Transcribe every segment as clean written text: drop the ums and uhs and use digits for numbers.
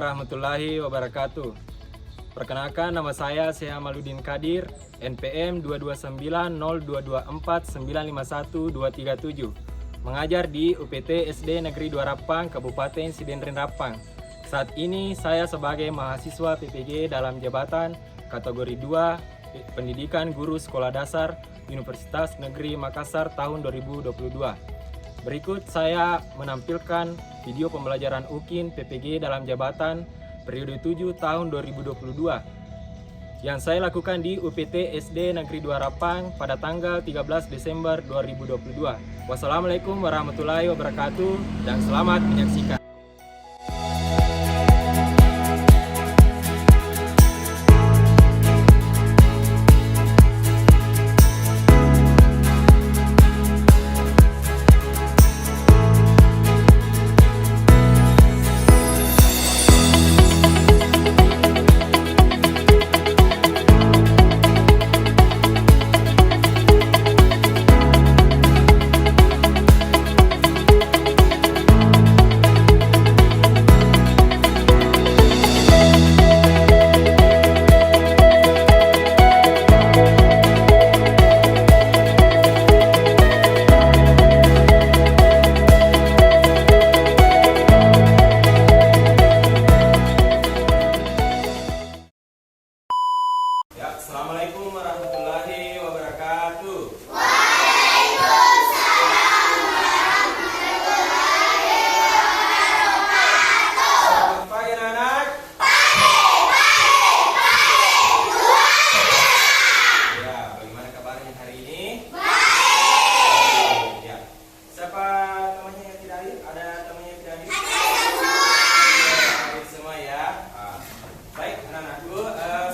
warahmatullahi wabarakatuh. Perkenalkan, nama saya Syekh Amaluddin Kadir, NPM 2290224951-237, mengajar di UPT SD Negeri 2 Rapang, Kabupaten Sidendren Rapang. Saat ini saya sebagai mahasiswa PPG dalam jabatan kategori 2 Pendidikan Guru Sekolah Dasar Universitas Negeri Makassar tahun 2022. Berikut saya menampilkan video pembelajaran UKIN PPG dalam jabatan periode 7 tahun 2022 yang saya lakukan di UPT SD Negeri 2 Rapang pada tanggal 13 Desember 2022. Wassalamualaikum warahmatullahi wabarakatuh dan selamat menyaksikan. Assalamualaikum warahmatullahi wabarakatuh. Waalaikumsalam warahmatullahi wabarakatuh. Selamat pagi anak-anak. Ya, bagaimana kabarnya hari ini? Baik. Ya. Siapa temannya yang tidak hadir? Ada temannya yang tidak hadir? Hadir semua ya. Baik anak-anakku,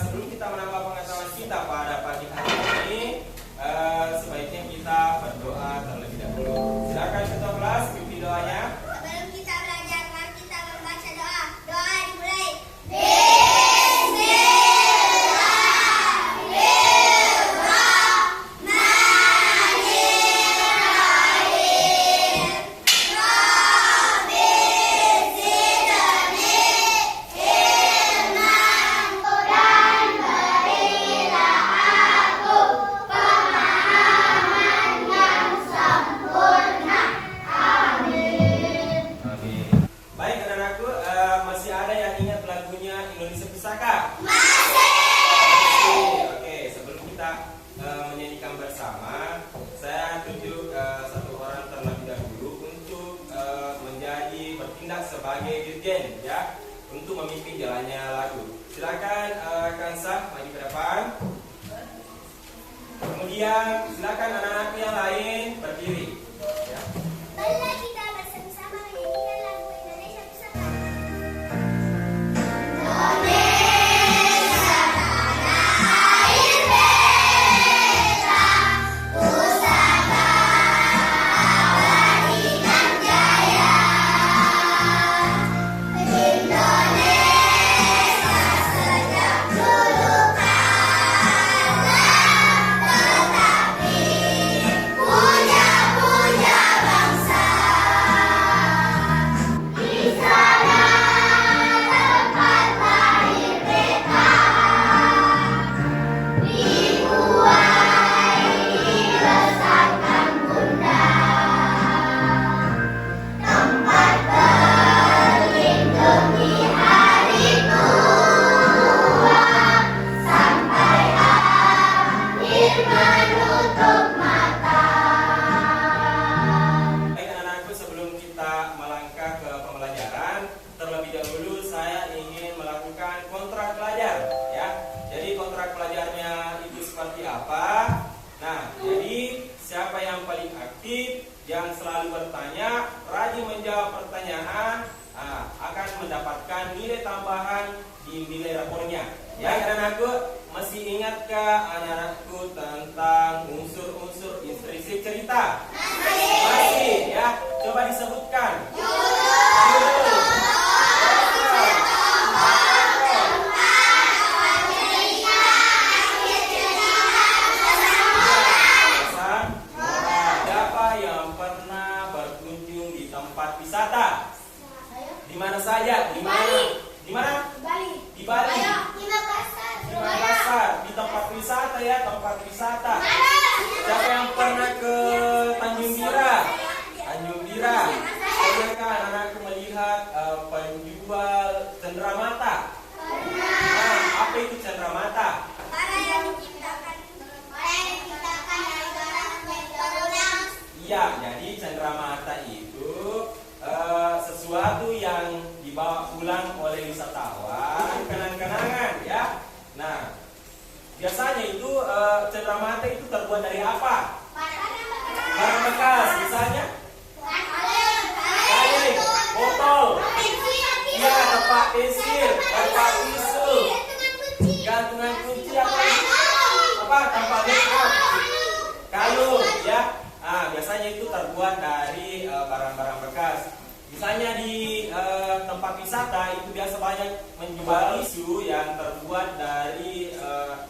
sebelum kita menambah pengetahuan kita pada pagi hari ini, sebaiknya kita berdoa terlebih dahulu. Silakan ketua kelas pimpin doanya. Sebelum kita belajar, mari kita membaca doa. Doa dimulai. Baik anak-anakku, masih ada yang ingat lagunya Indonesia Pusaka? Masih. Oke, sebelum kita menyanyikan bersama, saya tunjuk satu orang terlebih dahulu untuk bertindak sebagai dirjen ya, untuk memimpin jalannya lagu. Silakan Kansah maju ke depan. Kemudian silakan anak-anak yang lain berdiri. Ya. Marilah kita bersama-sama menyanyikan lagu Indonesia Pusaka. Baik anak-anakku, sebelum kita melangkah ke pembelajaran, terlebih dahulu saya ingin melakukan kontrak pelajar ya. Jadi kontrak pelajarnya itu seperti apa? Nah, jadi siapa yang paling aktif, yang selalu bertanya, rajin menjawab pertanyaan, akan mendapatkan nilai tambahan di nilai rapornya. Ya anak-anakku, masih ingatkah anak-anakku tentang unsur-unsur instruksi cerita? Masih ya, coba disebutkan. Siapa yang pernah berkunjung di tempat wisata? Di mana saja? Di mana? Di mana? Ya, jadi cenderamata itu sesuatu yang dibawa pulang oleh wisatawan, kenang-kenangan ya. Nah, biasanya itu cenderamata itu terbuat dari apa? Barang bekas, misalnya kaleng, botol, ya, tempat pensil, tempat tisu, gantungan kunci apa tempat makeup, kalung, ya. Biasanya itu terbuat dari barang-barang bekas. Misalnya di tempat wisata itu biasa banyak menjual tisu yang terbuat dari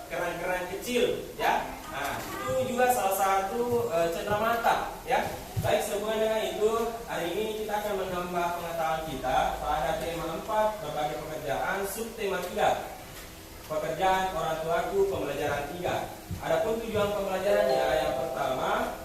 keran-keran kecil, ya. Nah, itu juga salah satu cenderamata, ya. Baik, sehubungan dengan itu, hari ini kita akan menambah pengetahuan kita pada tema 4, berbagai pekerjaan, subtema 3, pekerjaan orang tuaku, pembelajaran 3. Adapun tujuan pembelajarannya, yang pertama,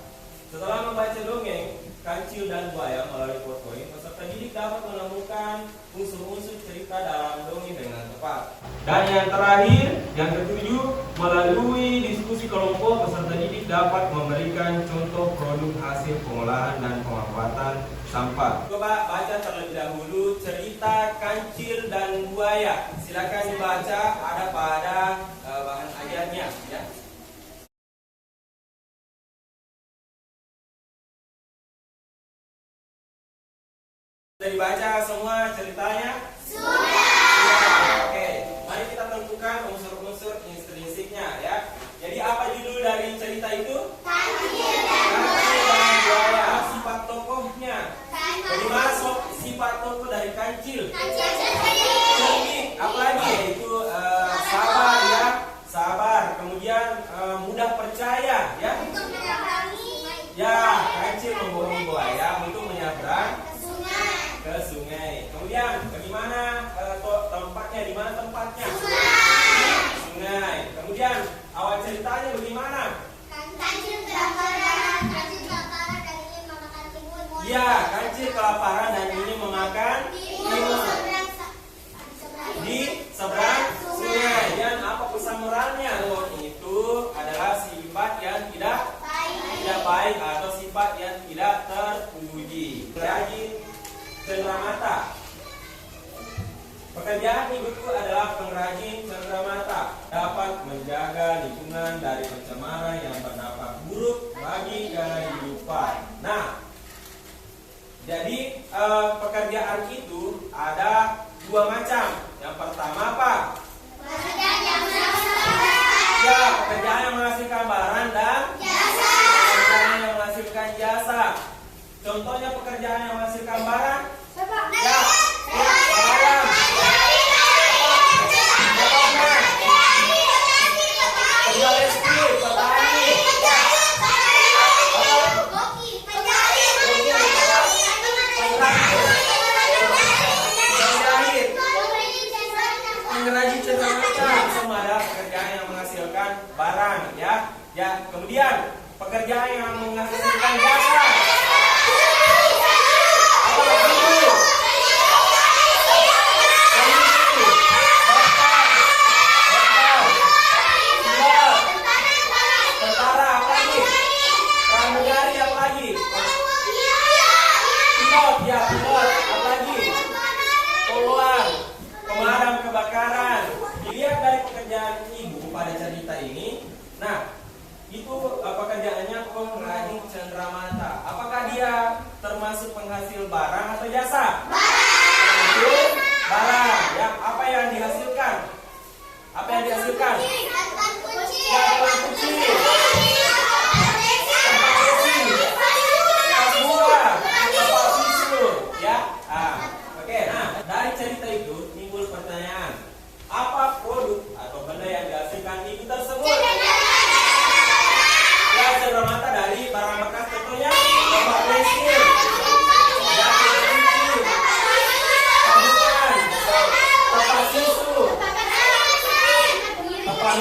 setelah membaca dongeng Kancil dan Buaya melalui PowerPoint, peserta didik dapat menemukan unsur-unsur cerita dalam dongeng dengan tepat. Dan yang terakhir, yang ketujuh, melalui diskusi kelompok, peserta didik dapat memberikan contoh produk hasil pengolahan dan pemanfaatan sampah. Coba baca terlebih dahulu cerita Kancil dan Buaya. Silakan dibaca, ada pada bahan ajarnya, ya. Sudah dibaca semua ceritanya? Sudah. Oke, mari kita tentukan unsur-unsur intrinsiknya, ya. Jadi apa judul dari cerita itu? Kancil dan Buaya. Sifat tokohnya. Bagaimana sifat tokoh dari Kancil? Cerdik. Apalagi yaitu sabar, ya. Sabar. Kemudian mudah percaya, ya. Ya, Kancil membohongi Buaya untuk menyeberang ke sungai. Kemudian bagaimana tempatnya? Di mana tempatnya? Sungai. Kemudian awal ceritanya bagaimana? Kancil kelaparan dan ingin memakan timun. Ya, Kancil kelaparan dan ingin memakan timun di seberang sungai. Dan apa pesan moralnya? Itu adalah sifat yang tidak baik atau sifat yang tidak terpuji. Lagi cenderamata. Pekerjaan ibuku adalah pengrajin cenderamata, dapat menjaga lingkungan dari pencemaran yang berdampak buruk bagi kehidupan. Nah, jadi pekerjaan itu ada dua macam. Yang pertama apa? Ya, pekerjaan yang menghasilkan barang dan pekerjaan yang menghasilkan jasa. Contohnya pekerjaan yang menghasilkan barang. Ya, barang. Kerja listrik, petani. Pengrajin cenderamata, semua adalah pekerjaan yang menghasilkan barang, ya. Ya, kemudian pekerjaan yang menghasilkan jasa. Pemadam kebakaran. Dilihat dari pekerjaan ibu pada cerita ini. Nah, itu pekerjaannya pengrajin cenderamata. Apakah dia termasuk penghasil barang atau jasa? Barang. Barang. Ya, apa yang dihasilkan? Apa yang dihasilkan? Ya, tempat kunci. Oke, nah dari cerita itu timbul pertanyaan, apa produk atau benda yang dihasilkan ibu tersebut? Ya, cenderamata dari barang bekas, contohnya tempat pensil, ya, kunci, tabungan, tempat susu, tempat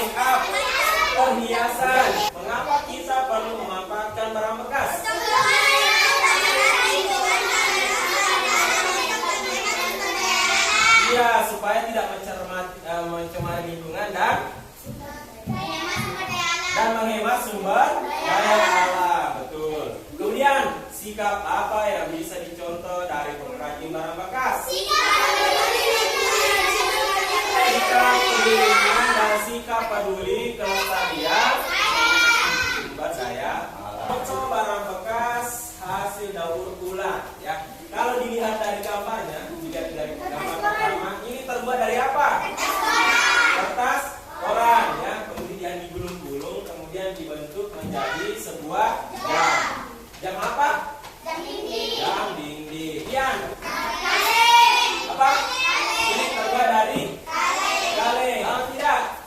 sikap apa yang bisa dicontoh dari pengrajin barang bekas? Sikap lingkungan dan sikap peduli kelestarian sumber daya alam. Contoh barang bekas hasil daur ulang ya. Kalau dilihat dari gambarnya, dilihat dari gambar pertama, ini terbuat dari apa? Kertas koran ya, kemudian digulung-gulung, kemudian dibentuk menjadi sebuah jam. Jam apa? Jam dinding. Kian. Apa? Ini terbuat dari kaleng. Sama tidak?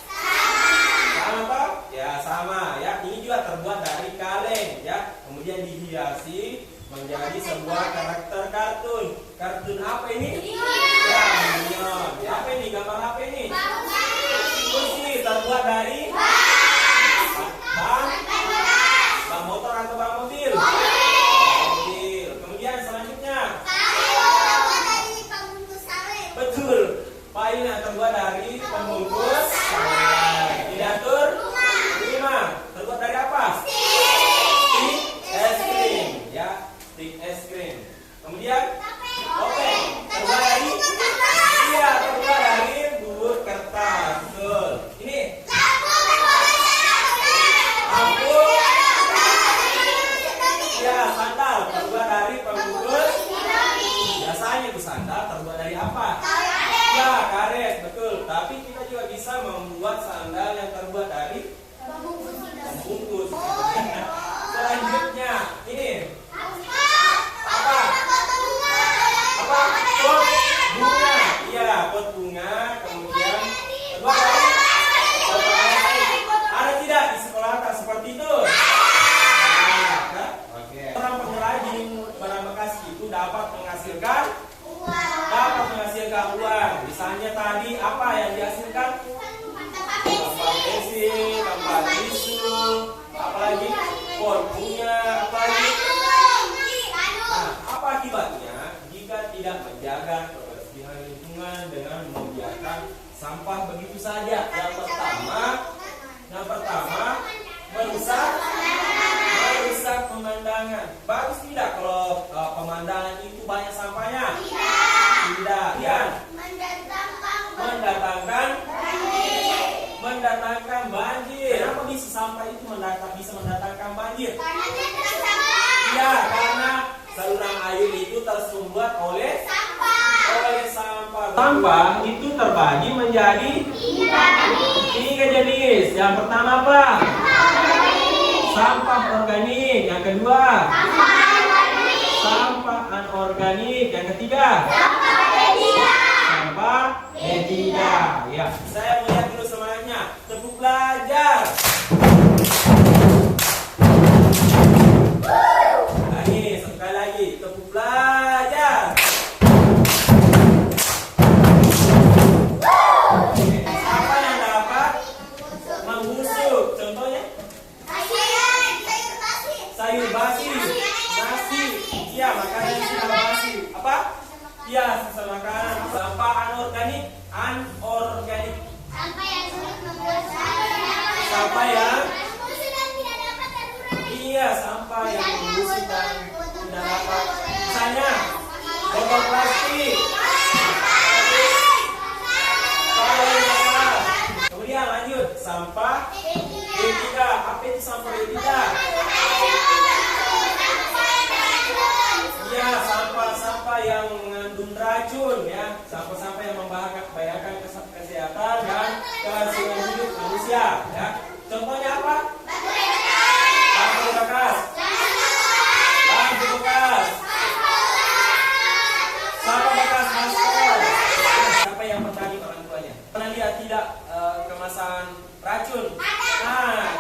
Sama toh? Ya sama ya. Ini juga terbuat dari kaleng ya. Kemudian dihiasi menjadi sebuah karakter kartun. Kartun apa ini? Ya, Minion. Ya, apa ini? Gambar apa ini? Kursi terbuat dari ban motor atau ban mobil? Mobil. Kemudian selanjutnya, betul. Payung yang terbuat dari pembungkus sawit. Diatur rumah terbuat dari apa? Stick es krim, ya, stick es krim. Kemudian topeng terbuat dari bubur kertas. Betul. Ini lampu. Ya, sandal terbuat dari pembungkus. Biasanya itu sandal terbuat dari apa? Ya, karet, betul. Tapi kita juga bisa membuat sandal yang terbuat dari pembungkus. Selanjutnya, ini apa? Pot bunga. Iya, pot bunga. Kemudian terbuat dari ada tidak di sekolah tak seperti itu? Nah, oke. Orang pengrajin barang bekas itu dapat menghasilkan uang. Misalnya tadi apa yang dihasilkan? Tempat bensin, tempat tisu, apalagi pot bunga, apalagi. Nah, apa akibatnya jika tidak menjaga kebersihan lingkungan dengan membiarkan sampah begitu saja? Yang pertama merusak pemandangan. Bagus tidak kalau pemandangan itu banyak sampahnya? Tidak. Ya. Mendatangkan banjir. Kenapa bisa sampah itu bisa mendatangkan banjir? Ya, karena saluran air itu tersumbat oleh sampah. Sampah itu terbagi menjadi 3 jenis. Yang pertama apa? Sampah organik. Yang kedua, sampah anorganik. Yang ketiga, sampah media. Ya, saya melihat dulu semuanya. Tepuk belajar. Nah, ini sekali lagi. Tepuk belajar. Apa yang dapat membusuk? Contohnya? Sayur basi. Nasi. Iya, makanan yang sudah basi. Apa? Iya, sisa makanan. Sampah anorganik. Sampah yang sampah yang membusuk dan tidak dapat. Misalnya botol plastik. Kemudian lanjut, sampah B3. Apa itu sampah B3? Iya, sampah-sampah yang mengandung racun ya, sampah-sampah yang membahayakan kesehatan dan kelangsungan hidup manusia ya. Contohnya apa? Lampu bekas. Sampah bekas masker. Siapa yang bertani orang tuanya? Pernah lihat tidak kemasan racun? Nah,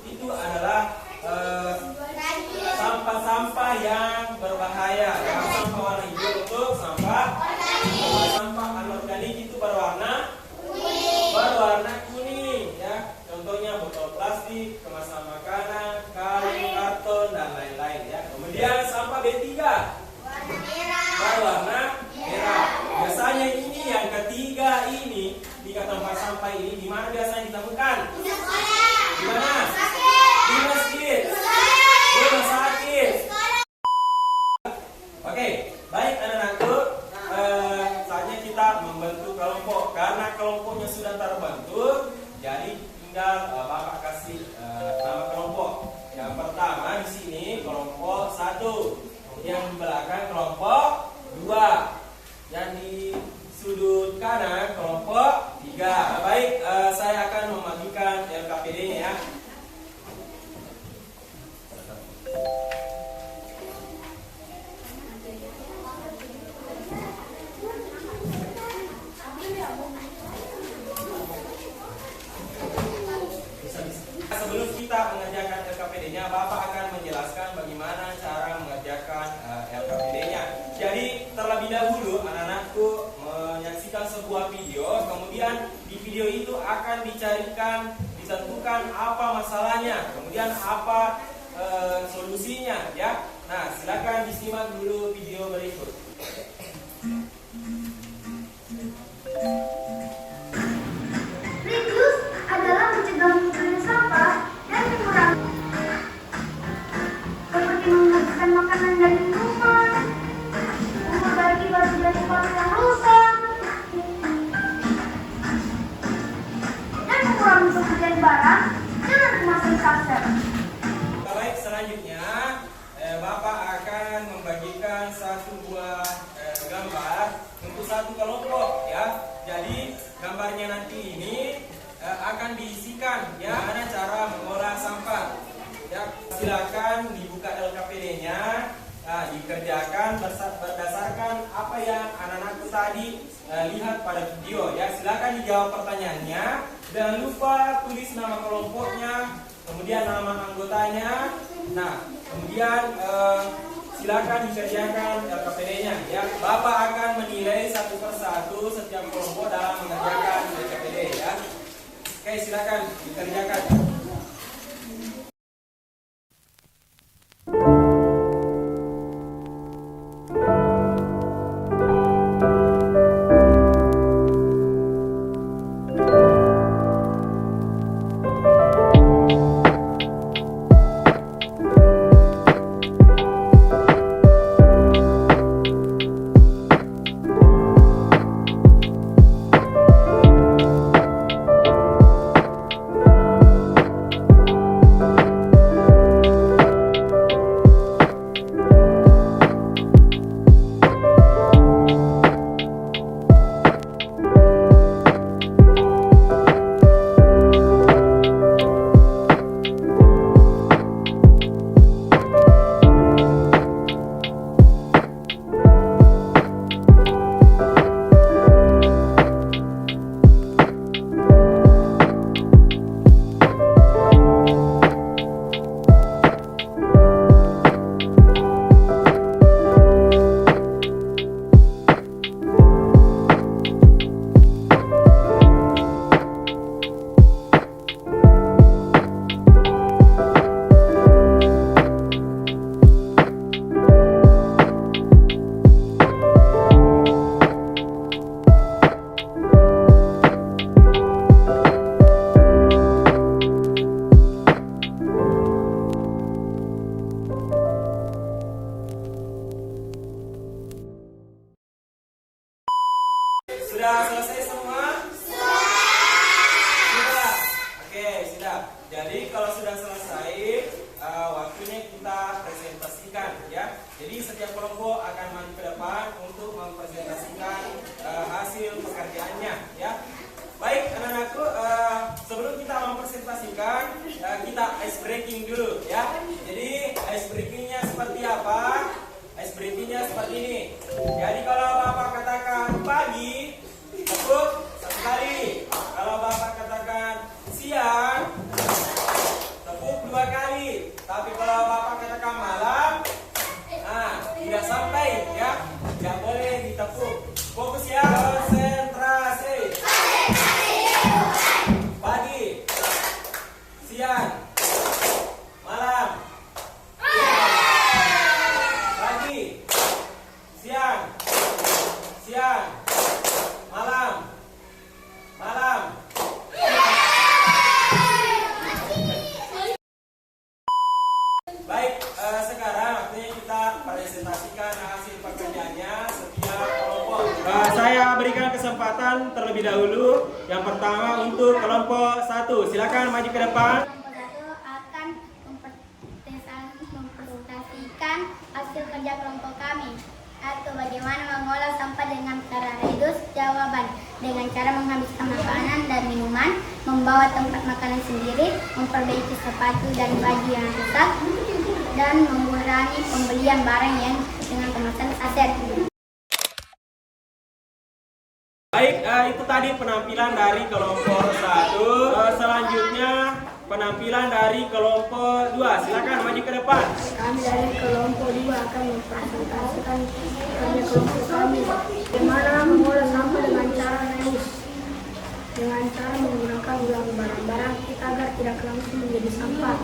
itu adalah sampah-sampah yang berbahaya. Ya, sampah warna hijau untuk sampah anorganik itu berwarna kuning ya. Contohnya botol plastik, kemasan makanan, kaleng, karton dan lain-lain ya. Kemudian sampah B3 berwarna merah. Biasanya ini yang ketiga ini di tempat sampah ini di mana biasanya ditemukan? Di mana? Di masjid. Rumah sakit. yang di belakang kelompok 2. Yang di sudut kanan kelompok 3. Baik, saya akan membagikan LKPD-nya ya. Sebelum kita mengerjakan LKPD-nya, Bapak akan menjelaskan bagaimana cara mengerjakan LKPD-nya. Jadi terlebih dahulu anak-anakku menyaksikan sebuah video, kemudian di video itu akan ditentukan apa masalahnya, kemudian apa solusinya ya. Nah, silakan disimak dulu video berikut. Reduce adalah mencegah munculnya sampah dan mengurangi seperti menghabiskan makanan dan minuman, memperbaiki baju dan sepatu yang rusak, dan mengurangi pembelian barang dengan kemasan saset. Baik, selanjutnya Bapak akan membagikan satu buah gambar untuk satu kelompok ya. Jadi gambarnya nanti ini akan diisikan ya, bagaimana cara mengolah sampah. Ya, silakan dibuka LKPD-nya, dikerjakan berdasarkan apa yang anak-anakku tadi lihat pada video ya. Silakan dijawab pertanyaannya. Jangan lupa tulis nama kelompoknya, kemudian nama anggotanya. Nah, kemudian silakan dikerjakan LKPD-nya ya. Bapak akan menilai satu persatu setiap kelompok dalam mengerjakan LKPD ya. Oke, silakan dikerjakan. Sudah selesai semua? Sudah. Oke, sudah. Jadi kalau sudah selesai, waktunya kita presentasikan ya. Jadi setiap kelompok akan maju ke depan untuk mempresentasikan hasil pekerjaannya ya. Baik anak-anakku, sebelum kita mempresentasikan, kita ice breaking dulu ya. Jadi ice breakingnya seperti apa? Ice breakingnya seperti ini. Jadi kalau Bapak katakan pagi, tepuk satu kali. Kalau Bapak katakan siang, tepuk 2 kali. Tapi kalau Bapak katakan malam, tidak sampai ya. Tidak boleh ditepuk. Fokus ya. Konsentrasi. Pagi, siang, malam. Pagi, siang, malam. Baik, sekarang waktunya kita presentasikan hasil pekerjaannya setiap kelompok. Saya berikan kesempatan terlebih dahulu. Yang pertama untuk kelompok 1, silakan maju ke depan. Kelompok 1 akan mempresentasikan hasil kerja kelompok kami. 1. Bagaimana mengolah sampah dengan cara reduce? Jawaban: dengan cara menghabiskan makanan dan minuman, membawa tempat makanan sendiri, memperbaiki sepatu dan baju yang rusak, dan mengurangi pembelian barang yang dengan kemasan aset. Baik, itu tadi penampilan dari kelompok 1. Selanjutnya penampilan dari kelompok 2. Silakan maju ke depan. Kami dari kelompok 2 akan mempresentasikan kerja kelompok kami. Bagaimana mengolah sampah dengan cara reuse. Dengan cara menggunakan ulang barang-barang kita agar tidak langsung menjadi sampah.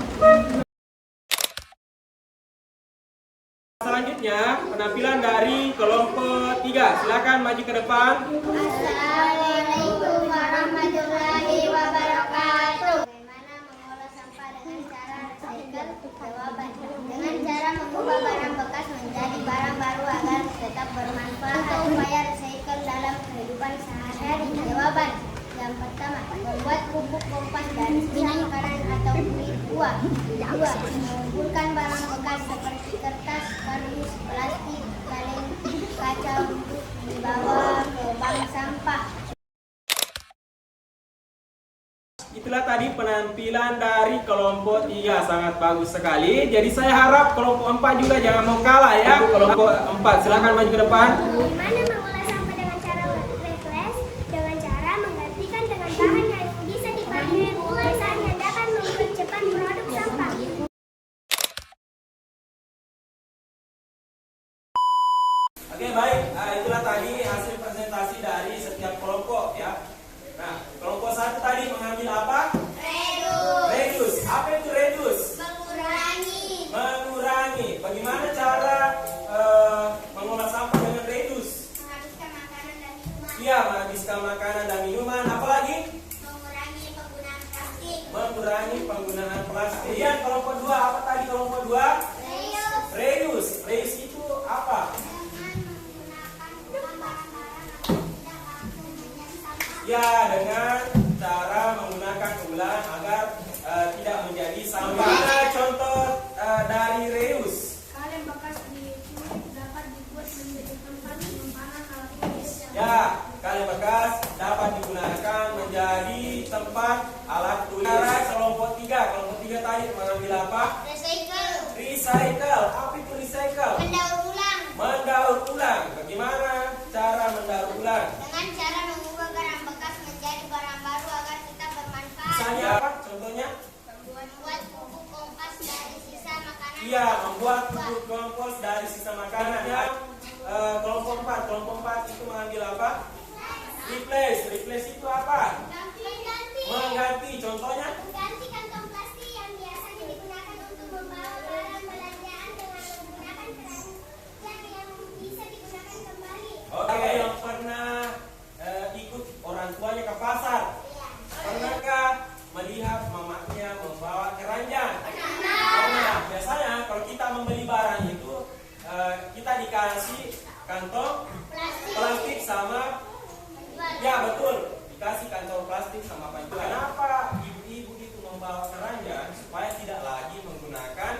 Selanjutnya penampilan dari kelompok 3. Silakan maju ke depan. Assalamualaikum warahmatullahi wabarakatuh. Bagaimana mengolah sampah dengan cara recycle? Jawaban: dengan cara mengubah barang bekas menjadi barang baru agar tetap bermanfaat. Upaya recycle dalam kehidupan sehari-hari. Jawaban: yang pertama, membuat pupuk kompas dari sisa makanan atau kulit buah. 2. Mengumpulkan barang bekas seperti kertas, kardus, plastik, kaleng, kaca untuk dibawa ke bank sampah. Itulah tadi penampilan dari kelompok 3, sangat bagus sekali. Jadi saya harap kelompok 4 juga jangan mau kalah ya. Kelompok 4 silakan maju ke depan. Bagaimana mengolah sampah dengan cara refresh? Dengan cara menggantikan dengan bahan yang bisa dipakai ulang yang dapat mempercepat produk sampah. Oke, baik. Itulah tadi hasil presentasi dari setiap kelompok ya. Nah, kelompok 1 tadi mengambil apa? Reduce. Apa itu reduce? Mengurangi. Bagaimana cara mengolah sampah dengan reduce? Menghabiskan makanan dan minuman. Iya, menghabiskan makanan dan minuman. Apalagi? Mengurangi penggunaan plastik. Mengurangi penggunaan plastik. Kemudian kelompok 2, apa tadi kelompok 2? Reuse. Reuse itu apa? Ya, dengan cara menggunakan ulang agar tidak menjadi sampah. Ada contoh dari reuse. Kaleng bekas dicuci dapat dibuat menjadi tempat simpanan alat tulis. Ya, kaleng bekas dapat digunakan menjadi tempat alat tulis. Kelompok 3. Kelompok 3 tadi mengambil apa? Recycle. Apa itu recycle? Mendaur ulang. Mendaur ulang. Bagaimana cara mendaur ulang? Dengan cara mengubah barang bekas menjadi barang baru agar tetap bermanfaat. Misalnya apa? Contohnya? Membuat pupuk kompas dari sisa makanan. Iya, membuat pupuk kompos dari sisa makanan. Ya. Kelompok 4. Kelompok 4 itu mengambil apa? Replace. Replace itu apa? Mengganti. Contohnya? Mengganti kantong plastik yang biasanya digunakan untuk membawa barang belanjaan dengan menggunakan keranjang yang bisa digunakan kembali. Oke, yang pernah ikut orang tuanya ke pasar, pernahkah melihat mamanya membawa keranjang? Pernah. Biasanya kalau kita membeli barang itu kita dikasih kantong plastik sama, ya betul, dikasih kantong plastik sama panci. Kenapa ibu-ibu itu membawa keranjang? Supaya tidak lagi menggunakan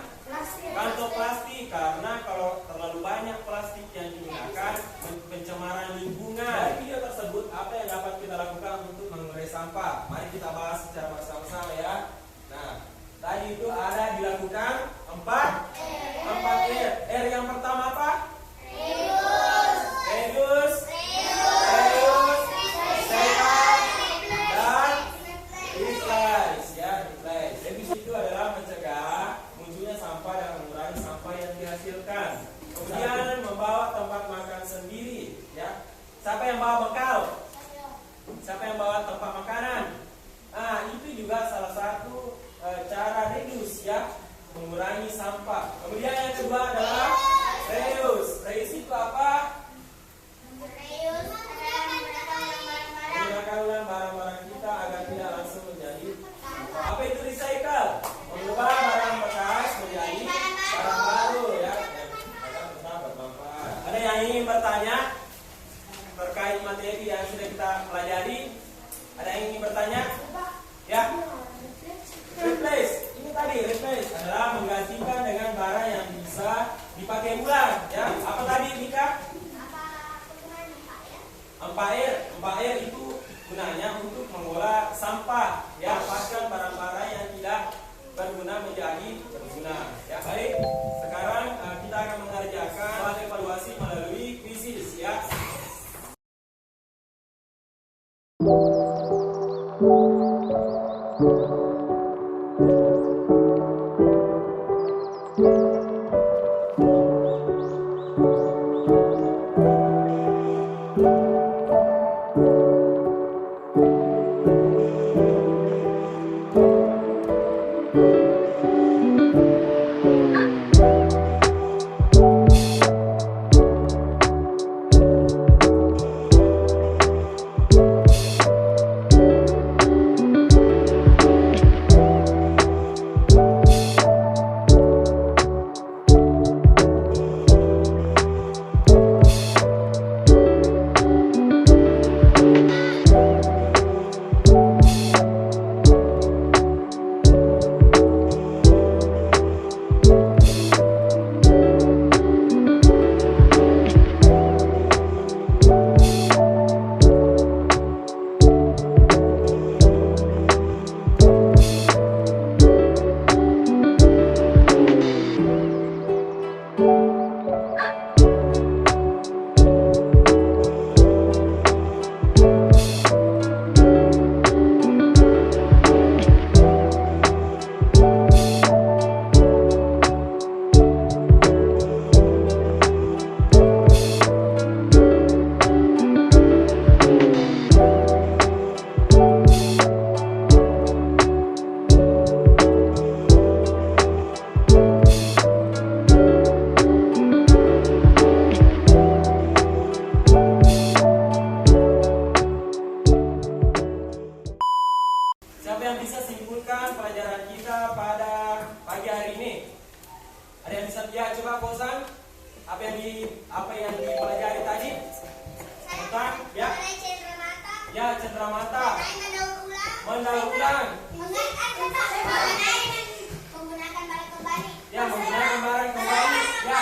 kantong plastik, karena kalau terlalu banyak plastik yang digunakan pencemaran lingkungan. Dari video tersebut, apa yang dapat kita lakukan untuk mengurai sampah? Mari kita bahas secara bersama-sama ya. Nah, tadi itu ada dilakukan 4 R. R yang pertama apa? Reduce, recycle, dan replace ya, replace. Reduce itu adalah mencegah munculnya sampah dan mengurangi sampah yang dihasilkan. Kemudian membawa tempat makan sendiri ya. Siapa yang bawa bekal? Siapa yang bawa tempat makanan? Nah, itu juga salah satu cara reduce ya, mengurangi sampah. Kemudian yang kedua adalah reuse. Reuse itu apa? Menggunakan ulang barang-barang kita agar tidak langsung menjadi sampah. Apa itu recycle? Mengubah barang bekas menjadi barang baru ya, agar tetap bermanfaat. Ada yang ingin bertanya terkait materi yang sudah kita pelajari? Ada yang ingin bertanya? Ya. Replace. Ini tadi replace adalah menggantikan dengan barang yang bisa dipakai ulang ya. Apa tadi Mika? Ampair itu gunanya untuk mengolah sampah ya, lepaskan barang-barang yang tidak berguna menjadi berguna ya. Baik, sekarang kita akan mengerjakan soal evaluasi melalui kuisis ya. Siapa yang bisa simpulkan pelajaran kita pada pagi hari ini? Ada yang bisa ya, coba Kosan. Apa yang dipelajari tadi? Tentang ya. Ya, cenderamata. Mendaur ulang. Menggunakan barang kembali. Ya, menggunakan barang kembali. Ya.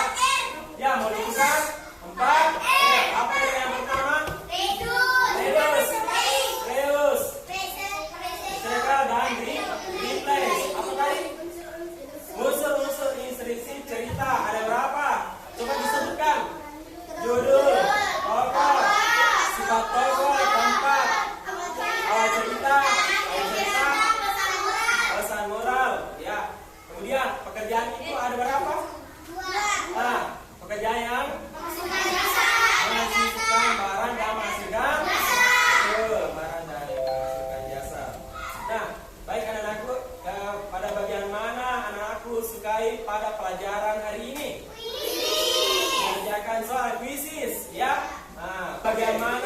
Ya, melukiskan. 4. Ya, apa yang pertama? Reus. Sekal dan replace. Apa tadi? Unsur-unsur instruksi cerita ada berapa? Coba disebutkan. Judul, tokoh, sifat tokoh, tempat, awal cerita, pesan moral. Ya. Kemudian pekerjaan itu ada berapa? Nah, pekerjaan yang menghasilkan barang dan menghasilkan barang dan menghasilkan jasa. Nah, baik anak-anakku, pada bagian mana anak-anakku sukai pada pelajaran hari ini? Mengerjakan soal kuisis, ya. Nah, bagian mana